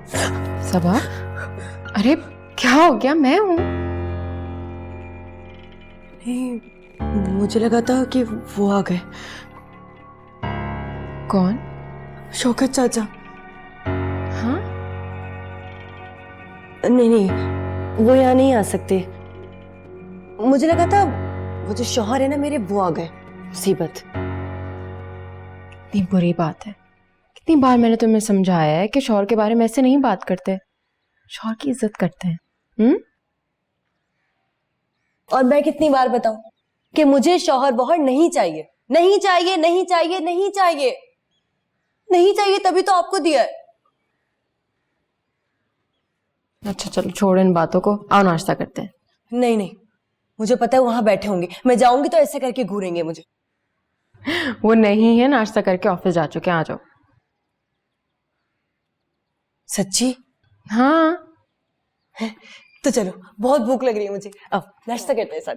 सबा, अरे क्या हो गया? मैं हूं। नहीं, मुझे लगा था कि वो आ गए। कौन? शौकत चाचा। हाँ, नहीं नहीं, वो यहाँ नहीं आ सकते। मुझे लगा था वो जो शौहर है ना मेरे, वो आ गए। मुसीबत। कितनी बुरी बात है। कितनी बार मैंने तुम्हें समझाया है कि शौहर के बारे में ऐसे नहीं बात करते। शौहर की इज्जत करते हैं। और मैं कितनी बार बताऊं कि मुझे शौहर बौहर नहीं चाहिए, नहीं चाहिए, नहीं चाहिए, नहीं चाहिए, नहीं चाहिए, तभी तो आपको दिया है। अच्छा चलो छोड़ इन बातों को, आओ नाश्ता करते हैं। नहीं नहीं, मुझे पता है वहां बैठे होंगे, मैं जाऊंगी तो ऐसे करके घूरेंगे मुझे। वो नहीं है, नाश्ता करके ऑफिस जा चुके हैं, आ जाओ। सच्ची? हाँ। तो चलो, बहुत भूख लग रही है मुझे, अब नाश्ता करते हैं साथ।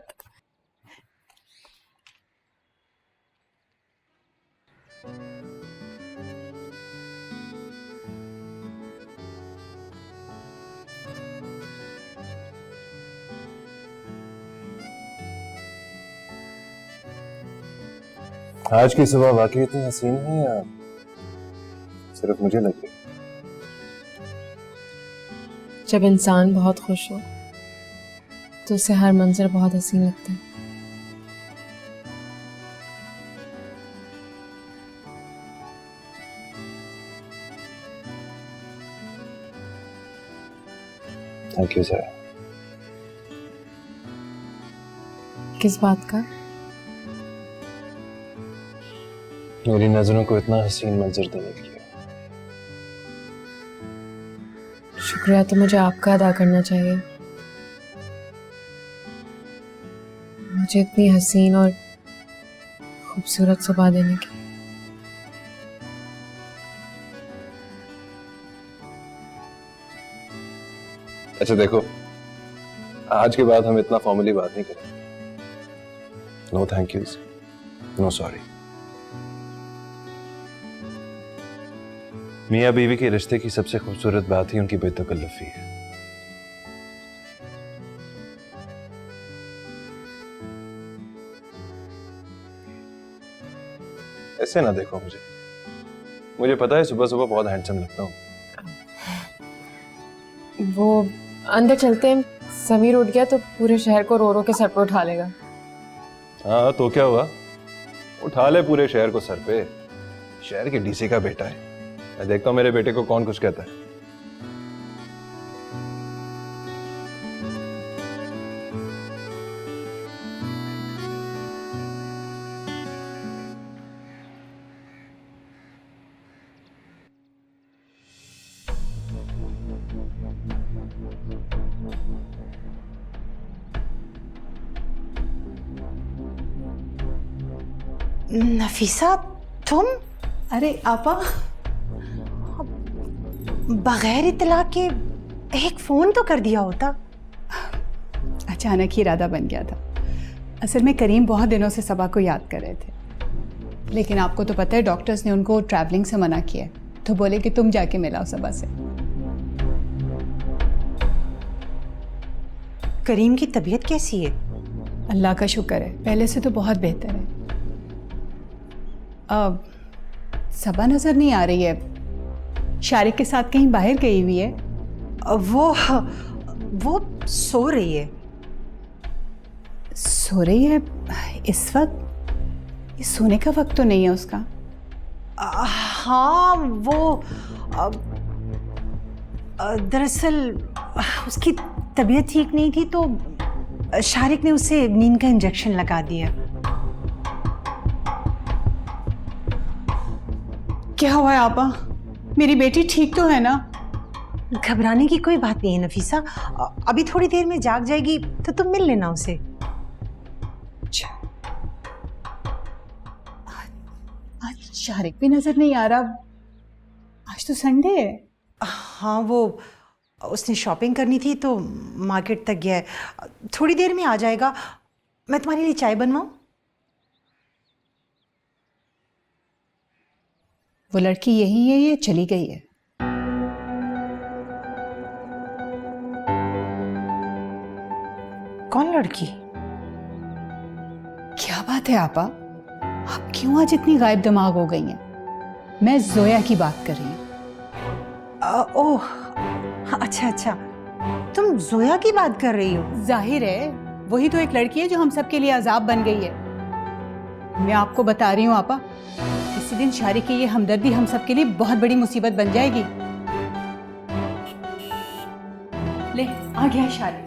आज की सुबह वाकई इतनी हसीन है या सिर्फ मुझे लग रही? जब इंसान बहुत खुश हो तो उसे हर मंजर बहुत हसीन लगता है। Thank you sir. किस बात का? मेरी नजरों को इतना हसीन मंजर देने के लिए। शुक्रिया तो मुझे आपका अदा करना चाहिए, मुझे इतनी हसीन और खूबसूरत सुबह देने की। अच्छा देखो, आज के बाद हम इतना फॉर्मली बात नहीं करेंगे। No thank yous, no sorry. मियां बीवी के रिश्ते की सबसे खूबसूरत बात ही उनकी बेतकल्लुफी है। ऐसे ना देखो मुझे पता है सुबह सुबह बहुत हैंडसम लगता हूँ। वो अंदर चलते हैं, समीर उठ गया तो पूरे शहर को रो रो के सर पर उठा लेगा। हाँ तो क्या हुआ, उठा ले पूरे शहर को सर पे। शहर के डीसी का बेटा है। मैं देखता हूँ मेरे बेटे को कौन कुछ कहता है। नफीसा, तुम? अरे आपा, बगैर इतला के एक फोन तो कर दिया होता। अचानक ही इरादा बन गया था। असल में करीम बहुत दिनों से सबा को याद कर रहे थे, लेकिन आपको तो पता है डॉक्टर्स ने उनको ट्रैवलिंग से मना किया है, तो बोले कि तुम जाके मिलाओ सबा से। करीम की तबीयत कैसी है? अल्लाह का शुक्र है, पहले से तो बहुत बेहतर है। अब सबा नजर नहीं आ रही है, शारिक के साथ कहीं बाहर गई हुई है। वो सो रही है। सो रही है इस वक्त? ये सोने का वक्त तो नहीं है उसका। हाँ, वो दरअसल उसकी तबीयत ठीक नहीं थी तो शारिक ने उसे नींद का इंजेक्शन लगा दिया। क्या हुआ है आपा? मेरी बेटी ठीक तो है ना? घबराने की कोई बात नहीं है नफीसा, अभी थोड़ी देर में जाग जाएगी तो तुम मिल लेना उसे। अच्छा, आज शारिक भी नजर नहीं आ रहा। आज तो संडे है। हाँ, वो उसने शॉपिंग करनी थी तो मार्केट तक गया है, थोड़ी देर में आ जाएगा। मैं तुम्हारे लिए चाय बनवाऊं? वो लड़की यही है या चली गई है? लड़की? क्या बात है आपा, आप क्यों आज इतनी गायब दिमाग हो गई हैं? मैं जोया की बात कर रही हूँ। ओह, अच्छा अच्छा, तुम जोया की बात कर रही हो? जाहिर है वही तो एक लड़की है जो हम सबके लिए अजाब बन गई है। मैं आपको बता रही हूँ आपा, किसी दिन शारिक की ये हमदर्दी हम सबके लिए बहुत बड़ी मुसीबत बन जाएगी। ले आ गया शारिक।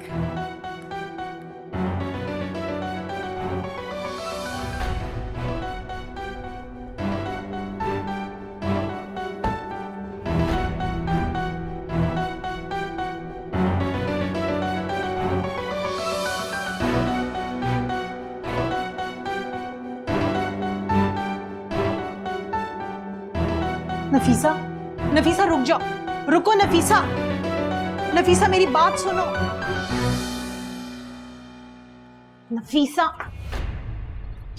नफीसा, नफीसा रुक जाओ, रुको नफीसा, नफीसा मेरी बात सुनो। नफीसा,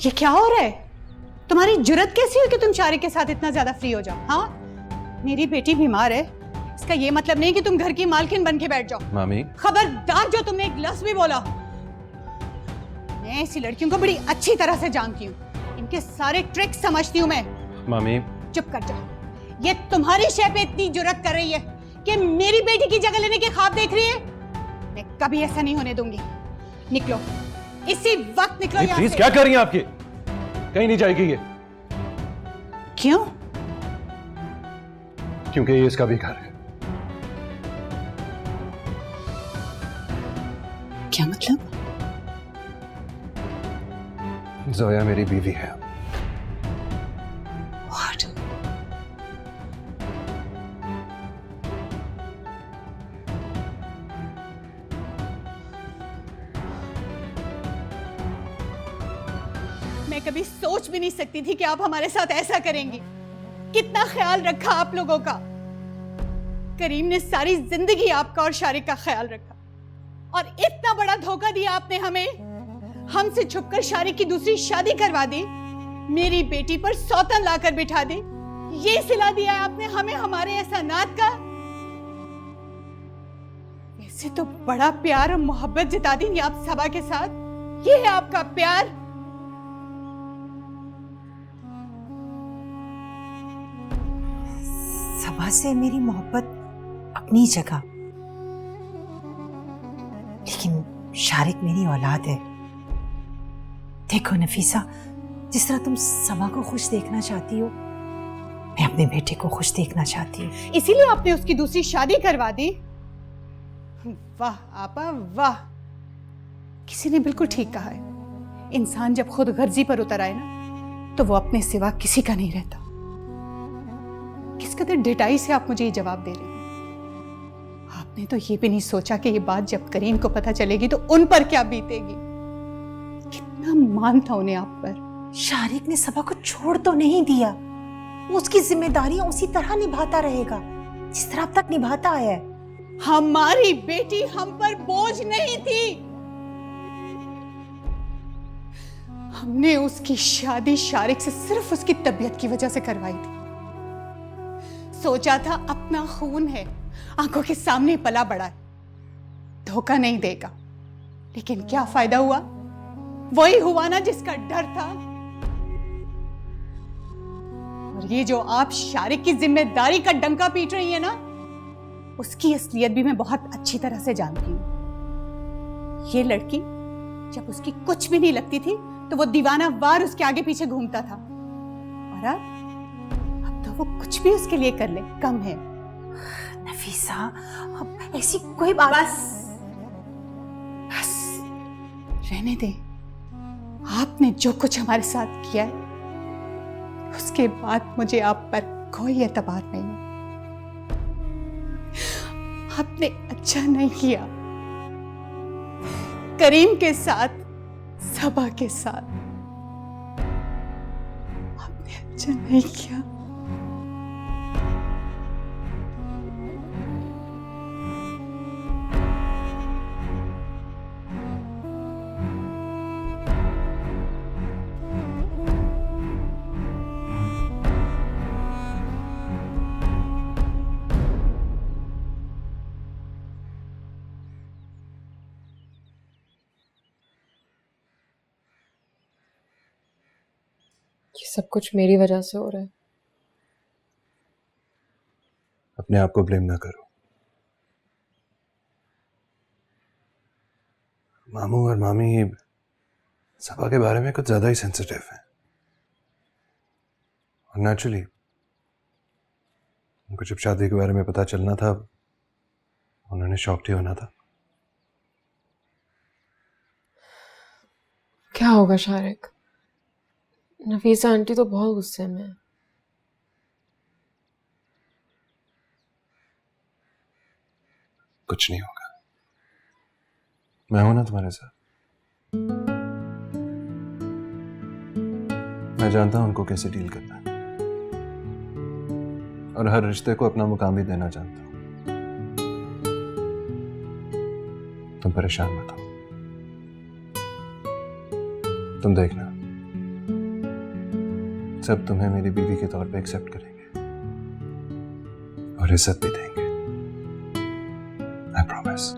ये क्या हो रहा है? तुम्हारी जुर्रत कैसी हुई कि तुम शारिक के साथ इतना ज्यादा फ्री हो जाओ? हाँ, मेरी बेटी बीमार है, इसका ये मतलब नहीं कि तुम घर की मालकिन बन के बैठ जाओ। मामी, खबरदार जो तुमने एक लफ्ज़ भी बोला। मैं ऐसी लड़कियों को बड़ी अच्छी तरह से जानती हूँ, इनके सारे ट्रिक्स समझती हूँ मैं। मामी, चुप कर जाओ। ये तुम्हारी शय पे इतनी जुर्रत कर रही है कि मेरी बेटी की जगह लेने के ख्वाब देख रही है। मैं कभी ऐसा नहीं होने दूंगी। निकलो, इसी वक्त निकलो यहाँ प्लीज से। क्या कर रही हैं आपकी? कहीं नहीं जाएगी ये, क्यों? क्योंकि ये इसका भी घर है। क्या मतलब? जोया मेरी बीवी है। What? मैं कभी सोच भी नहीं सकती थी कि आप हमारे साथ ऐसा करेंगी। कितना ख्याल रखा आप लोगों का। करीम ने सारी जिंदगी आपका और शारिक का ख्याल रखा, और इतना बड़ा धोखा दिया आपने हमें। हमसे छुपकर शारिक की दूसरी शादी करवा दी, मेरी बेटी पर सौतन लाकर बिठा दी। ये सिला दिया आपने हमें हमारे एहसानात का। ऐसे तो बड़ा प्यार और मोहब्बत जता दी आप सबा के साथ। ये है आपका प्यार? सबा से मेरी मोहब्बत अपनी जगह, लेकिन शारिक मेरी औलाद है। देखो नफीसा, जिस तरह तुम सबा को खुश देखना चाहती हो, मैं अपने बेटे को खुश देखना चाहती हूँ। इसीलिए आपने उसकी दूसरी शादी करवा दी। वाह आपा वाह, किसी ने बिल्कुल ठीक कहा है। इंसान जब खुद गर्जी पर उतर आए ना, तो वो अपने सिवा किसी का नहीं रहता। किस कदर ढिठाई से आप मुझे ये जवाब दे रहे हैं। आपने तो ये भी नहीं सोचा कि ये बात जब करीम को पता चलेगी तो उन पर क्या बीतेगी। कितना मान था उन्हें आप पर। शारिक ने सबा को छोड़ तो नहीं दिया, वो उसकी जिम्मेदारियां उसी तरह निभाता रहेगा जिस तरह अब तक निभाता आया है। हमारी बेटी हम पर बोझ नहीं थी। हमने उसकी शादी शारिक से सिर्फ उसकी तबीयत की वजह से करवाई थी। सोचा था अपना खून है, आंखों के सामने पला बड़ा है, धोखा नहीं देगा। लेकिन क्या फायदा हुआ? वही हुआ ना जिसका डर था। और ये जो आप शारिक की जिम्मेदारी का डंका पीट रही है ना, उसकी असलियत भी मैं बहुत अच्छी तरह से जानती हूं। ये लड़की जब उसकी कुछ भी नहीं लगती थी तो वो दीवाना वार उसके आगे पीछे घूमता था, और अब तो वो कुछ भी उसके लिए कर ले कम है। नफीसा, अब ऐसी कोई बात। बस रहने दे। आपने जो कुछ हमारे साथ किया है, उसके बाद मुझे आप पर कोई एतबार नहीं है। आपने अच्छा नहीं किया करीम के साथ, सबा के साथ। आपने अच्छा नहीं किया। सब कुछ मेरी वजह से हो रहा है। अपने आप को ब्लेम ना करो। मामू और मामी सबा के बारे में कुछ ज्यादा ही सेंसिटिव है, और नेचुरली उनको जब शादी के बारे में पता चलना था उन्होंने शॉक्ड ही होना था। क्या होगा शारिक? नफीसा आंटी तो बहुत गुस्से में है। कुछ नहीं होगा, मैं हूं ना तुम्हारे साथ। मैं जानता हूं उनको कैसे डील करना है, और हर रिश्ते को अपना मुकाम भी देना जानता हूं। तुम परेशान मत हो, तुम देखना सब तुम्हें मेरी बीवी के तौर पे एक्सेप्ट करेंगे और इज्जत भी देंगे। I promise.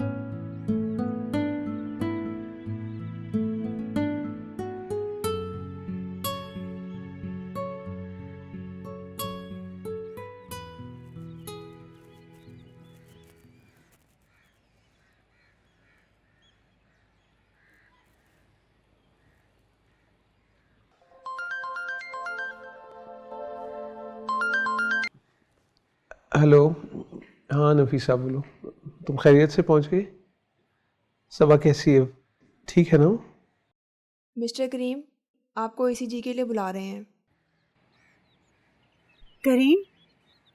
हेलो, हाँ नफीसा बोलो। तुम खैरियत से पहुंच गई? सबा कैसी है? ठीक है ना? मिस्टर करीम आपको ईसीजी के लिए बुला रहे हैं। करीम,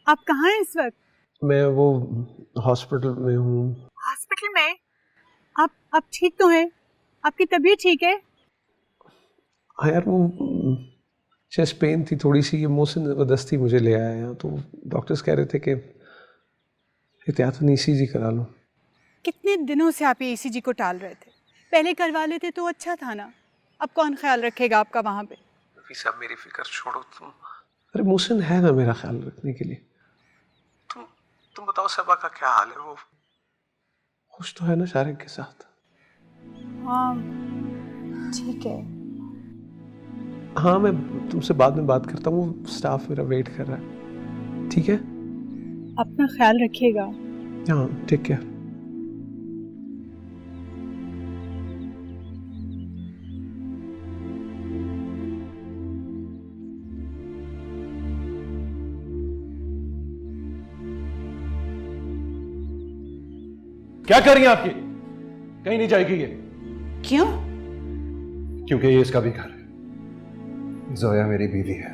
आप कहाँ हैं इस वक्त? मैं वो हॉस्पिटल में हूँ। हॉस्पिटल में? आप ठीक तो हैं? आपकी तबीयत ठीक है? हाँ यार, वो चेस्ट पेन थी थोड़ी सी, ये मोहसिन ज़बरदस्ती मुझे ले आया यहाँ, तो डॉक्टर्स कह रहे थे कि एहतियातन ईसीजी करा लो। कितने दिनों से आप ये ईसीजी को टाल रहे थे? पहले करवा लेते तो अच्छा था ना। अब कौन ख्याल रखेगा आपका वहाँ पे? नफीसा मेरी फिक्र छोड़ो तुम। अरे मोहसिन है ना मेरा ख्याल रखने के लिए। तुम बताओ सबा का क्या हाल है? वो खुश तो है ना शारिक के साथ? हाँ ठीक है। हाँ, मैं तुमसे बाद में बात करता हूँ, स्टाफ मेरा वेट कर रहा है। ठीक है? अपना ख्याल रखिएगा। हाँ ठीक है। क्या कर रही हैं आपकी? कहीं नहीं जाएगी ये। क्यों? क्योंकि ये इसका भी घर है। जोया मेरी बीवी है।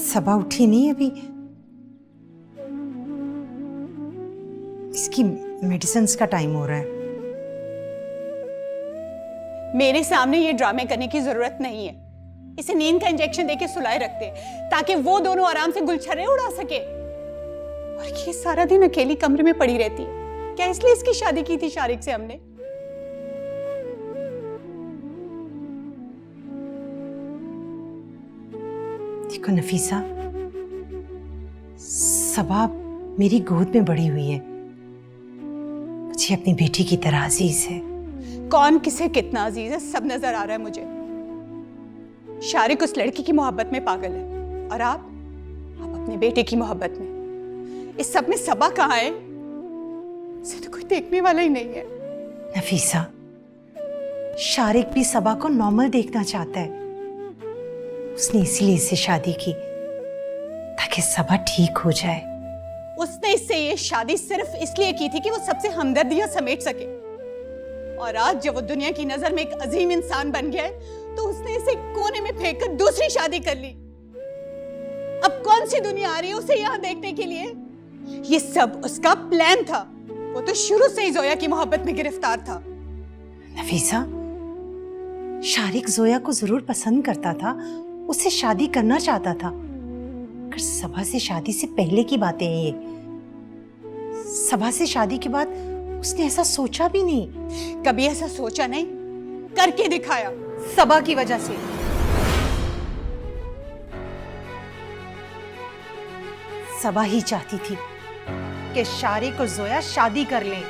सबा उठी नहीं अभी? इसकी मेडिसिन्स का टाइम हो रहा है। मेरे सामने ये ड्रामे करने की जरूरत नहीं है। इसे नींद का इंजेक्शन देके सुलाए रखते ताकि वो दोनों आराम से गुलछर्रे उड़ा सके, और ये सारा दिन अकेली कमरे में पड़ी रहती है। क्या इसलिए इसकी शादी की थी शारिक से हमने? देखो नफीसा, सबा मेरी गोद में बड़ी हुई है, मुझे अपनी बेटी की तरह अजीज है। कौन किसे कितना अजीज है सब नजर आ रहा है मुझे। शारिक उस लड़की की मोहब्बत में पागल है, और आप अपने बेटे की मोहब्बत में। इस सब में सबा कहाँ है? इसे तो कोई देखने वाला ही नहीं है। नफीसा, शारिक भी सबा को नॉर्मल देखना चाहता है। उसने इसीलिए इससे शादी की ताकि सबा ठीक हो जाए। उसने इससे ये शादी सिर्फ इसलिए की थी कि वो सबसे हमदर्दियां समेट सके, और आज जब वो दुनिया की नजर में एक अजीम इंसान बन गया है तो उसने इसे कोने में फेंककर दूसरी शादी कर ली। अब कौन सी दुनिया आ रही है उसे यहाँ देखने के लिए? ये सब उसका प्लान था। वो तो शुरू से ही जोया की मोहब्बत में गिरफ्तार था। नफीसा, शारिक जोया को जरूर पसंद करता था, उससे शादी करना चाहता था, मगर सबा से शादी से पहले की बातें हैं ये। सबा से शादी के बाद उसने ऐसा सोचा भी नहीं। कभी ऐसा सोचा नहीं, करके दिखाया सबा की वजह से। सबा ही चाहती थी कि शारिक और जोया शादी कर लें।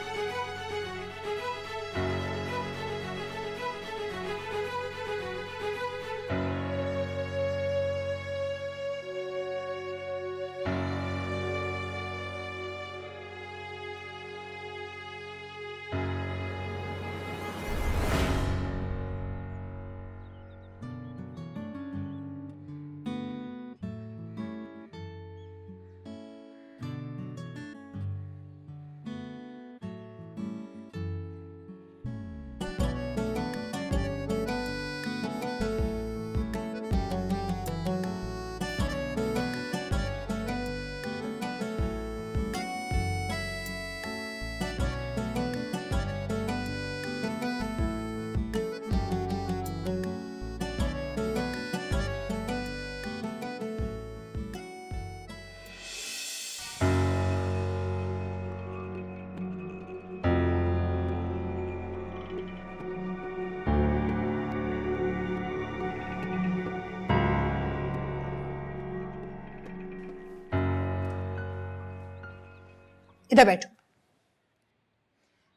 इधर बैठो,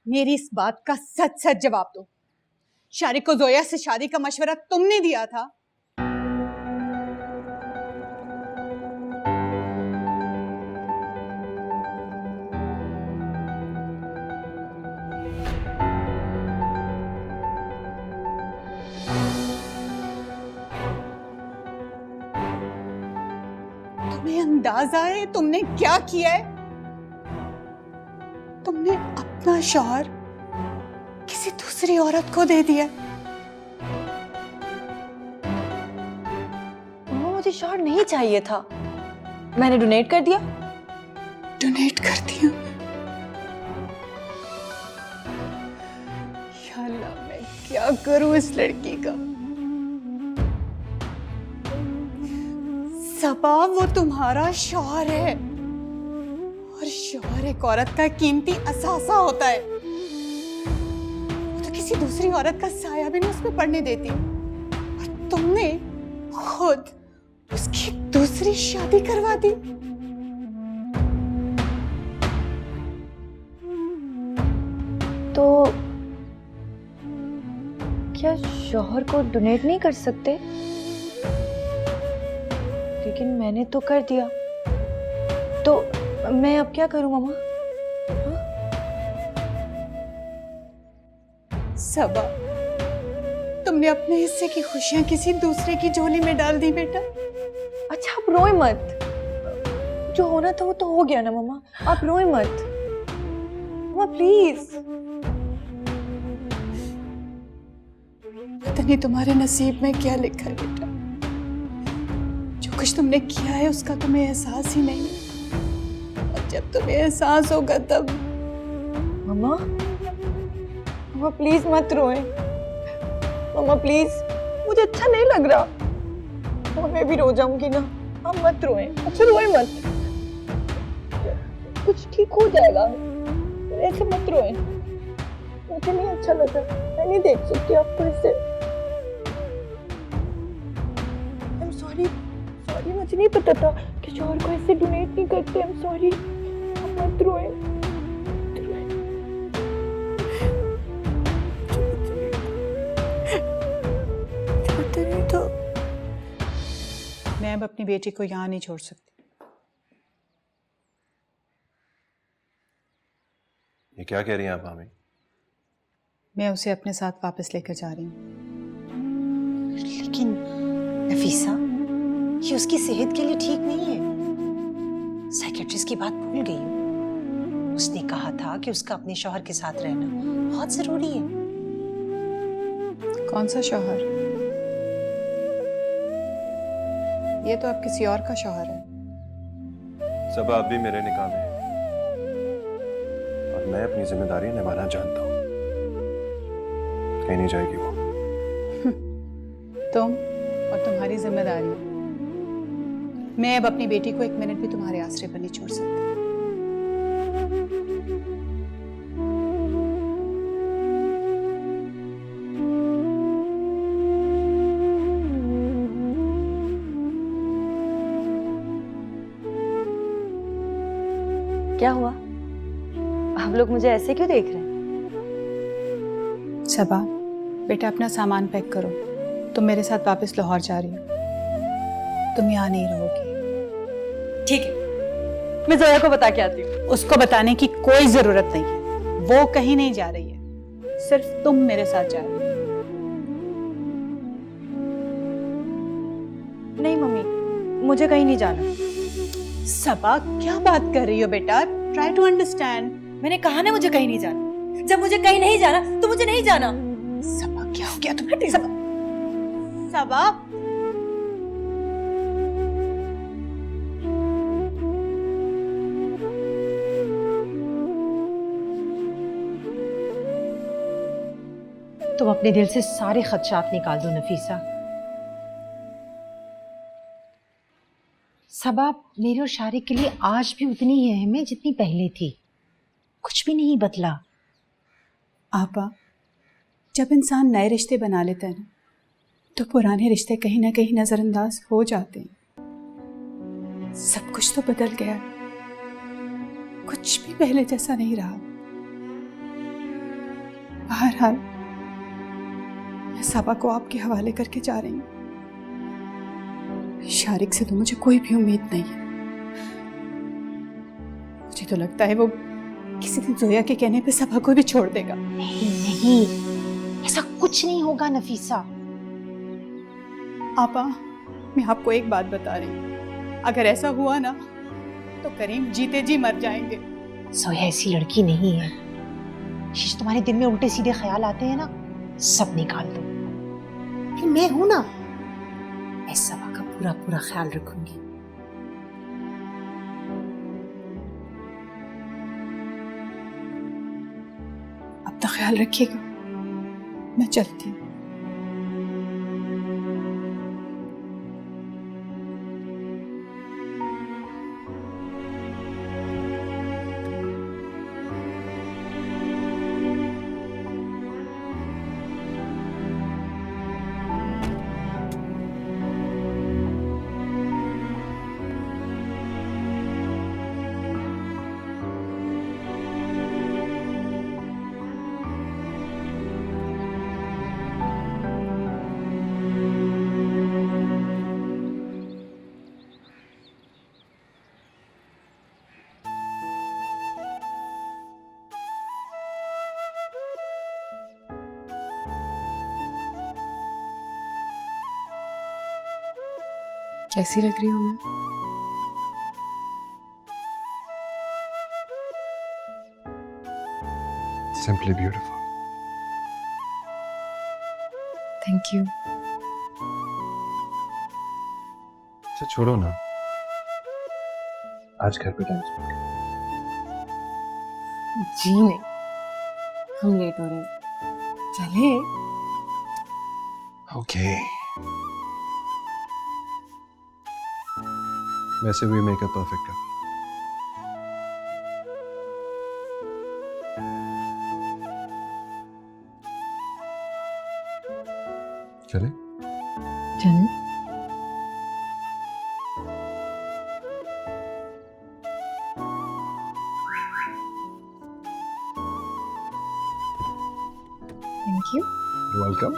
मेरी इस बात का सच सच जवाब दो। शारिक को जोया से शादी का मशवरा तुमने दिया था? तुम्हें अंदाजा है तुमने क्या किया है? तुमने अपना शौहर किसी दूसरी औरत को दे दिया। मुझे शौहर नहीं चाहिए था, मैंने डोनेट कर दिया। डोनेट कर दिया? या अल्लाह, मैं क्या करूं इस लड़की का। सबा वो तुम्हारा शौहर है, और शौहर एक औरत का कीमती असासा होता है। वो तो किसी दूसरी औरत का साया भी नहीं उसमें पड़ने देती, और तुमने खुद उसकी दूसरी शादी करवा दी। तो क्या शौहर को डोनेट नहीं कर सकते? लेकिन मैंने तो कर दिया, तो मैं अब क्या करूं मामा? सबा, तुमने अपने हिस्से की खुशियां किसी दूसरे की झोली में डाल दी बेटा। अच्छा, आप रोए मत। जो होना था वो तो हो गया ना मामा, आप रोए मत। मामा प्लीज। पता नहीं तुम्हारे नसीब में क्या लिखा है बेटा। जो कुछ तुमने किया है उसका तुम्हें एहसास ही नहीं है, और जब तुम्हें एहसास होगा तब। मामा, मामा प्लीज मत रोए। मामा प्लीज, मुझे अच्छा नहीं लग रहा। मामा मैं भी रो जाऊंगी ना, आप मत रोए। अच्छा रोए मत, कुछ ठीक हो जाएगा। ऐसे मत रोए, मुझे नहीं अच्छा लगा। मैं नहीं देख सकती आपको ऐसे। I'm sorry, sorry, मुझे नहीं पता था कि शौहर को ऐसे डोनेट नहीं करते। I'm sorry, आप मत रोए। तो मैं अब अपनी बेटी को यहाँ नहीं छोड़ सकती। ये क्या कह रही हैं आप भाभी? मैं उसे अपने साथ वापस लेकर जा रही हूँ। लेकिन नफीसा, ये उसकी सेहत के लिए ठीक नहीं है। साइकेट्रिस्ट की बात भूल गई हूँ। उसने कहा था कि उसका अपने शौहर के साथ रहना बहुत जरूरी है। कौन सा शौहर? ये तो अब किसी और का शौहर है। सब आप भी मेरे निकाह में हैं, और मैं अपनी जिम्मेदारी निभाना जानता हूँ। कहीं नहीं जाएगी वो। तुम और तुम्हारी जिम्मेदारी। मैं अब अपनी बेटी को एक मिनट भी तुम्हारे आसरे पर नहीं छोड़ सकती। क्या हुआ? सब लोग मुझे ऐसे क्यों देख रहे हैं? सबा, बेटा अपना सामान पैक करो। तुम मेरे साथ वापस लाहौर जा रही हो, तुम यहाँ नहीं रहोगी। ठीक है, मैं जोया को बता के आती हूँ। उसको बताने की कोई जरूरत नहीं है, वो कहीं नहीं जा रही है, सिर्फ तुम मेरे साथ जा रही हो। नहीं मम्मी, मुझे कहीं नहीं जाना। सबा, क्या बात कर रही हो बेटा? Try to understand. मैंने कहा ना मुझे कहीं नहीं जाना। जब मुझे कहीं नहीं जाना तो मुझे नहीं जाना। सबा, क्या हो गया तुम्हें? सबा, सबा, तुम अपने दिल से सारे खदशात निकाल दो नफीसा। सबा मेरे और शारिक के लिए आज भी उतनी ही अहम है जितनी पहले थी, कुछ भी नहीं बदला। आपा, जब इंसान नए रिश्ते बना लेता है ना, तो पुराने रिश्ते कहीं ना कहीं नजरअंदाज हो जाते हैं। सब कुछ तो बदल गया है, कुछ भी पहले जैसा नहीं रहा। बहरहाल मैं सबा को आपके हवाले करके जा रही हूँ। शारिक से तो मुझे कोई भी उम्मीद नहीं है। मुझे तो लगता है वो किसी दिन जोया के कहने पे सबा को भी छोड़ देगा। नहीं नहीं, ऐसा कुछ नहीं होगा नफीसा। आपा, मैं आपको एक बात बता रही हूँ, अगर ऐसा हुआ ना तो करीम जीते जी मर जाएंगे। सोया ऐसी लड़की नहीं है। शीश, तुम्हारे दिल में उल्टे सीधे ख्याल आते हैं ना, सब निकाल दो। फिर मैं हूं ना, मैं सबा का पूरा पूरा ख्याल रखूंगी। अपना ख्याल रखिएगा, मैं चलती हूँ। कैसी लग रही हूँ मैं? Simply beautiful. Thank you. अच्छा छोड़ो ना, आज घर पे टाइम स्पेंड जी नहीं, हम लेट हो रहे हैं, चले। ओके। वैसे भी मेकअप परफेक्ट है। चले? चले। Thank you. वेलकम।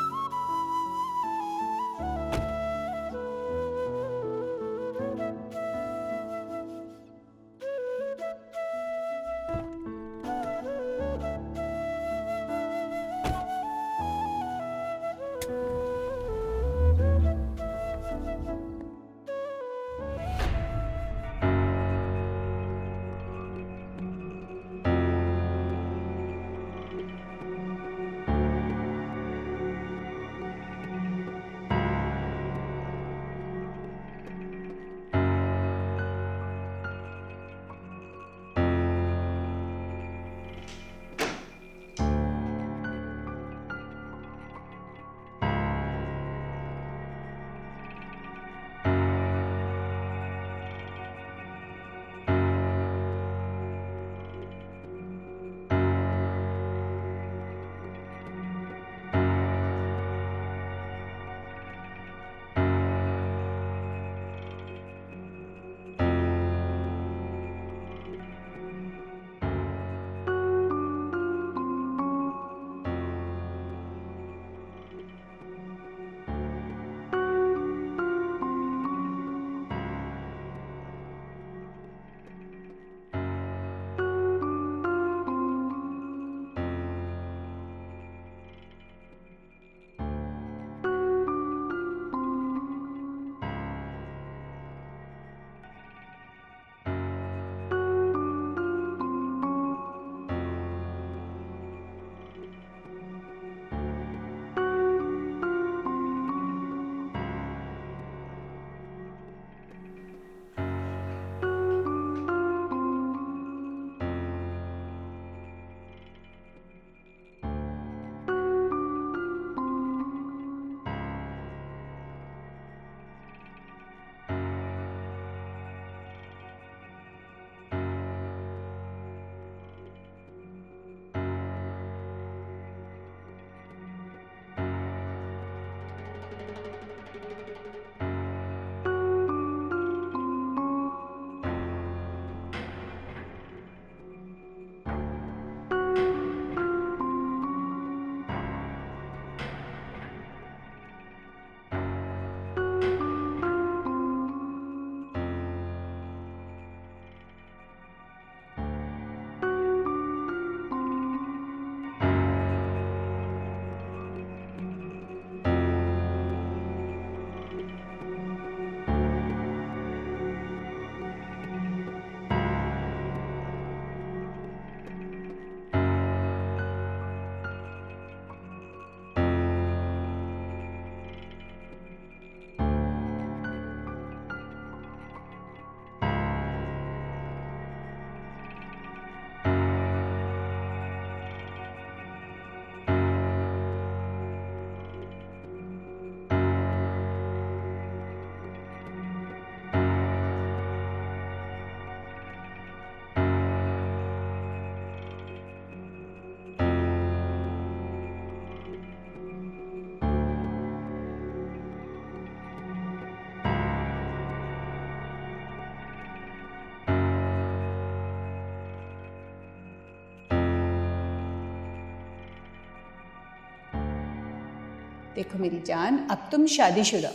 देखो मेरी जान, अब तुम शादीशुदा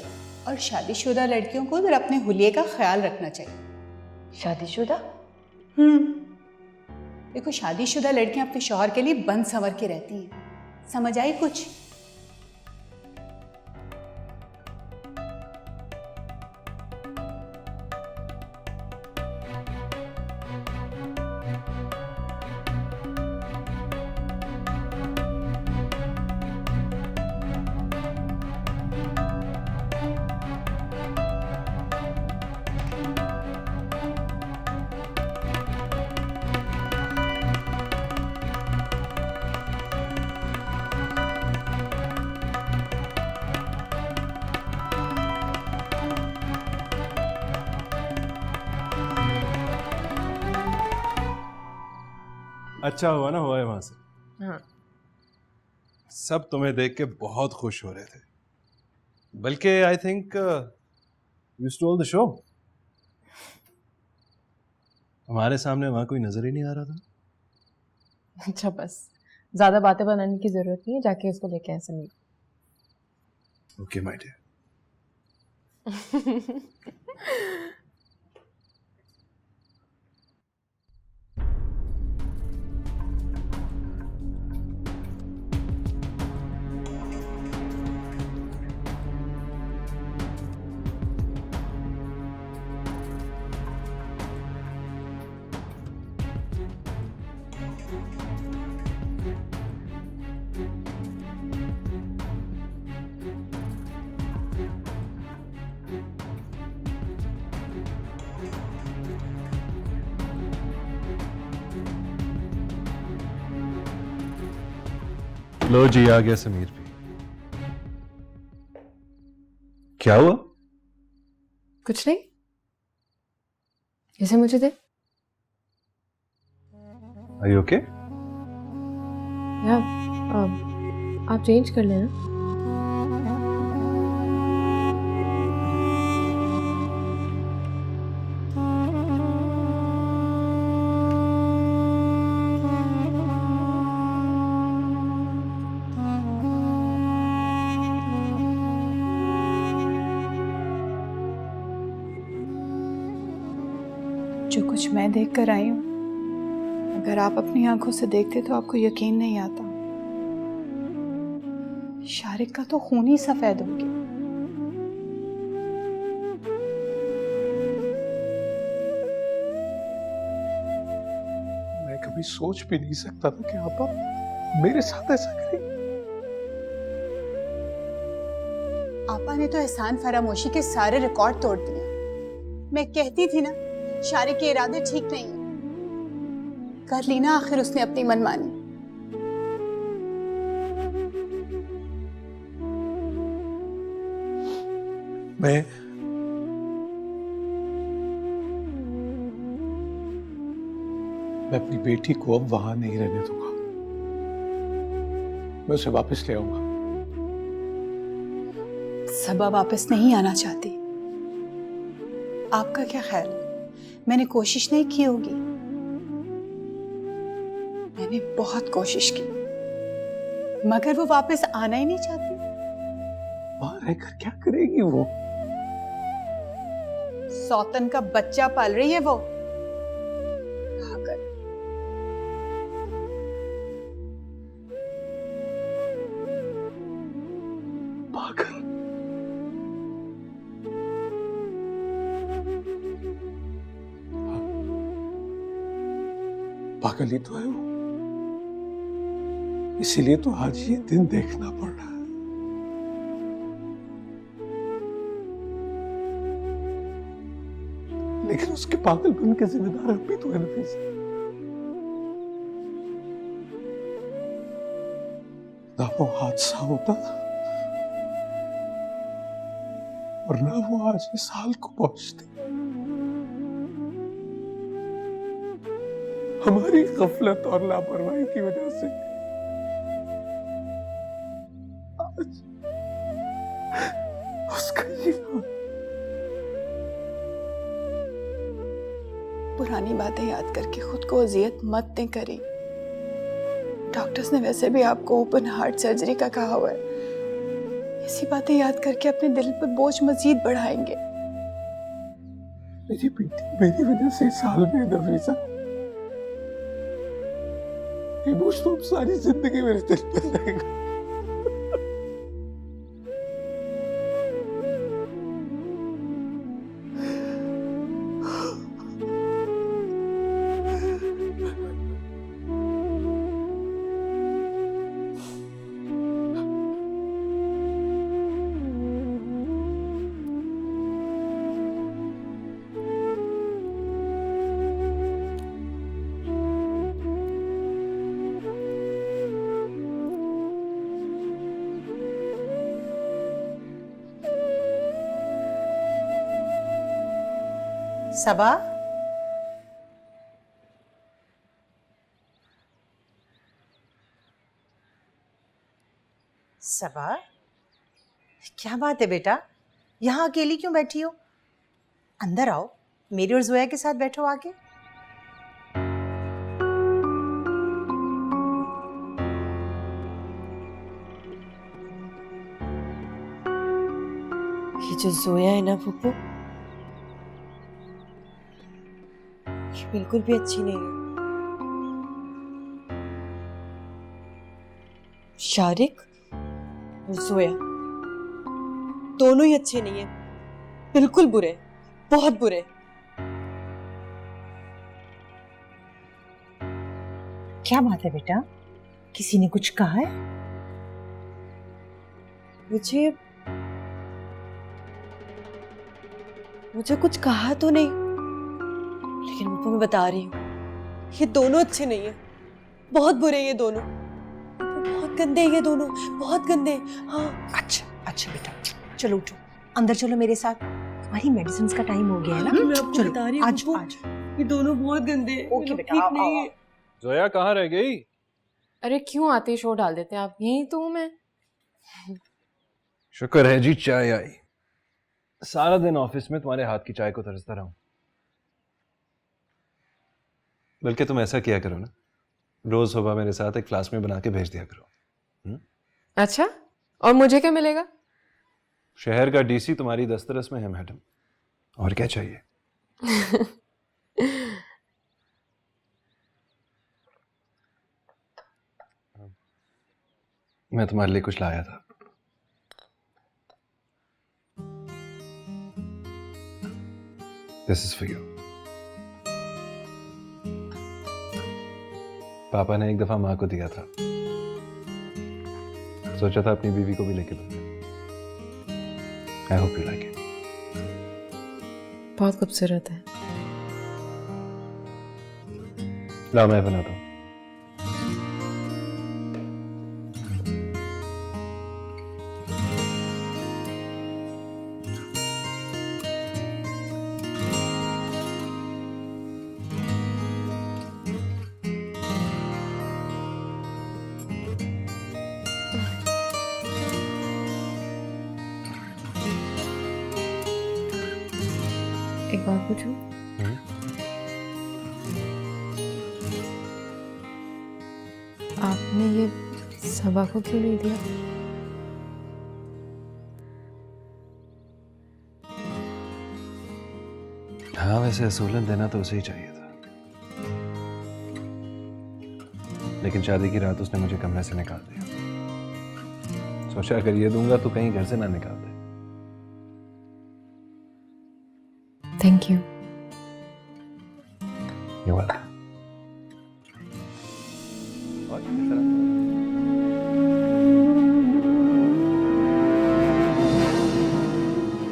और शादीशुदा लड़कियों को जरा अपने हुलिये का ख्याल रखना चाहिए। शादीशुदा? देखो शादीशुदा लड़कियां अपने शौहर के लिए बंद संवर के रहती हैं, समझ आई कुछ? अच्छा हुआ ना हुआ है वहां से। हाँ। सब तुम्हें देख के बहुत खुश हो रहे थे, बल्कि I think you stole the show. हमारे सामने वहां कोई नजर ही नहीं आ रहा था। अच्छा बस, ज्यादा बातें बनाने की जरूरत नहीं है, जाके उसको लेके आए समीर। Okay my dear. लो जी, आ गया समीर भी। क्या हुआ? कुछ नहीं, इसे मुझे दे। Are you okay? या आप चेंज कर लेना। जो कुछ मैं देख कर आई हूँ, अगर आप अपनी आंखों से देखते तो आपको यकीन नहीं आता। शारिक का तो खून ही सफेद हो गया। मैं कभी सोच भी नहीं सकता था कि आपा मेरे साथ ऐसा करें। आपा ने तो एहसान फरामोशी के सारे रिकॉर्ड तोड़ दिए। मैं कहती थी ना, शारिक के इरादे ठीक नहीं है। कर ली ना आखिर उसने अपनी मनमानी। मैं अपनी बेटी को अब वहां नहीं रहने दूंगा। मैं उसे वापस ले आऊंगा। सबा वापस नहीं आना चाहती। आपका क्या ख्याल है? मैंने कोशिश नहीं की होगी? मैंने बहुत कोशिश की, मगर वो वापस आना ही नहीं चाहती। वहां रहकर क्या करेगी वो? सौतन का बच्चा पाल रही है वो। पागल। पागल? पागल ही तो है वो। इसीलिए तो आज ये दिन देखना पड़ रहा है। लेकिन उसके पागलपन के जिम्मेदार हम भी तो है नफीस। ना वो हादसा होता और ना वो आज इस हाल को पहुंचती। हमारी गफलत और लापरवाही की वजह से आज उसका ये हाल। पुरानी बातें याद करके खुद को अजियत मत दें करी। डॉक्टर्स ने वैसे भी आपको ओपन हार्ट सर्जरी का कहा हुआ है। ऐसी बातें याद करके अपने दिल पर बोझ मजीद बढ़ाएंगे। मेरी बेटी मेरी वजह से साल में नफीसा, ये बोझ तो अब सारी जिंदगी मेरे दिल पे रहेगा। सबा, सबा, क्या बात है बेटा, यहाँ अकेली क्यों बैठी हो? अंदर आओ, मेरी और जोया के साथ बैठो आके। ये जो जोया है ना पुप्पू, ये बिल्कुल भी अच्छी नहीं है। शारिक और जोया दोनों ही अच्छे नहीं है, बिल्कुल बुरे, बहुत बुरे। क्या बात है बेटा, किसी ने कुछ कहा है? मुझे कुछ कहा तो नहीं, लेकिन पुप्पू मैं बता रही हूँ, ये दोनों अच्छे नहीं है, बहुत बुरे ये दोनों, बहुत गंदे ये दोनों, बहुत गंदे। हाँ अच्छा अच्छा बेटा, चलो उठो, अंदर चलो मेरे साथ, तुम्हारी मेडिसिन का टाइम हो गया है ना। मैं आपको चलो बता रही हूँ आज पुप्पू, आज ये दोनों बहुत गंदे हैं, ओके ये लोग बेटा, ठीक आओ, नहीं आओ, है। जोया कहाँ रह गई? अरे क्यों आते ही शोर डाल देते हैं आप? यहीं तो हूं मैं। शुक्र है जी चाय आई। सारा दिन ऑफिस में तुम्हारे हाथ की चाय को तरसता रहा हूं। बल्कि तुम ऐसा किया करो ना, रोज सुबह मेरे साथ एक फ्लास्क में बना के भेज दिया करो। अच्छा, और मुझे क्या मिलेगा? शहर का डीसी तुम्हारी दस्तरस में है मैडम, और क्या चाहिए? मैं तुम्हारे लिए कुछ लाया था। This is for you. पापा ने एक दफा माँ को दिया था, सोचा था अपनी बीवी को भी लेके दूंगा। I hope you like it. बहुत खूबसूरत है। लाओ मैं बनाता हूँ। एक बात पूछूं? आपने ये सबा को क्यों नहीं दिया? हाँ, वैसे असूलन देना तो उसे ही चाहिए था, लेकिन शादी की रात उसने मुझे कमरे से निकाल दिया। सोचा अगर ये दूंगा तो कहीं घर से ना निकाल दे। Thank you. You're welcome.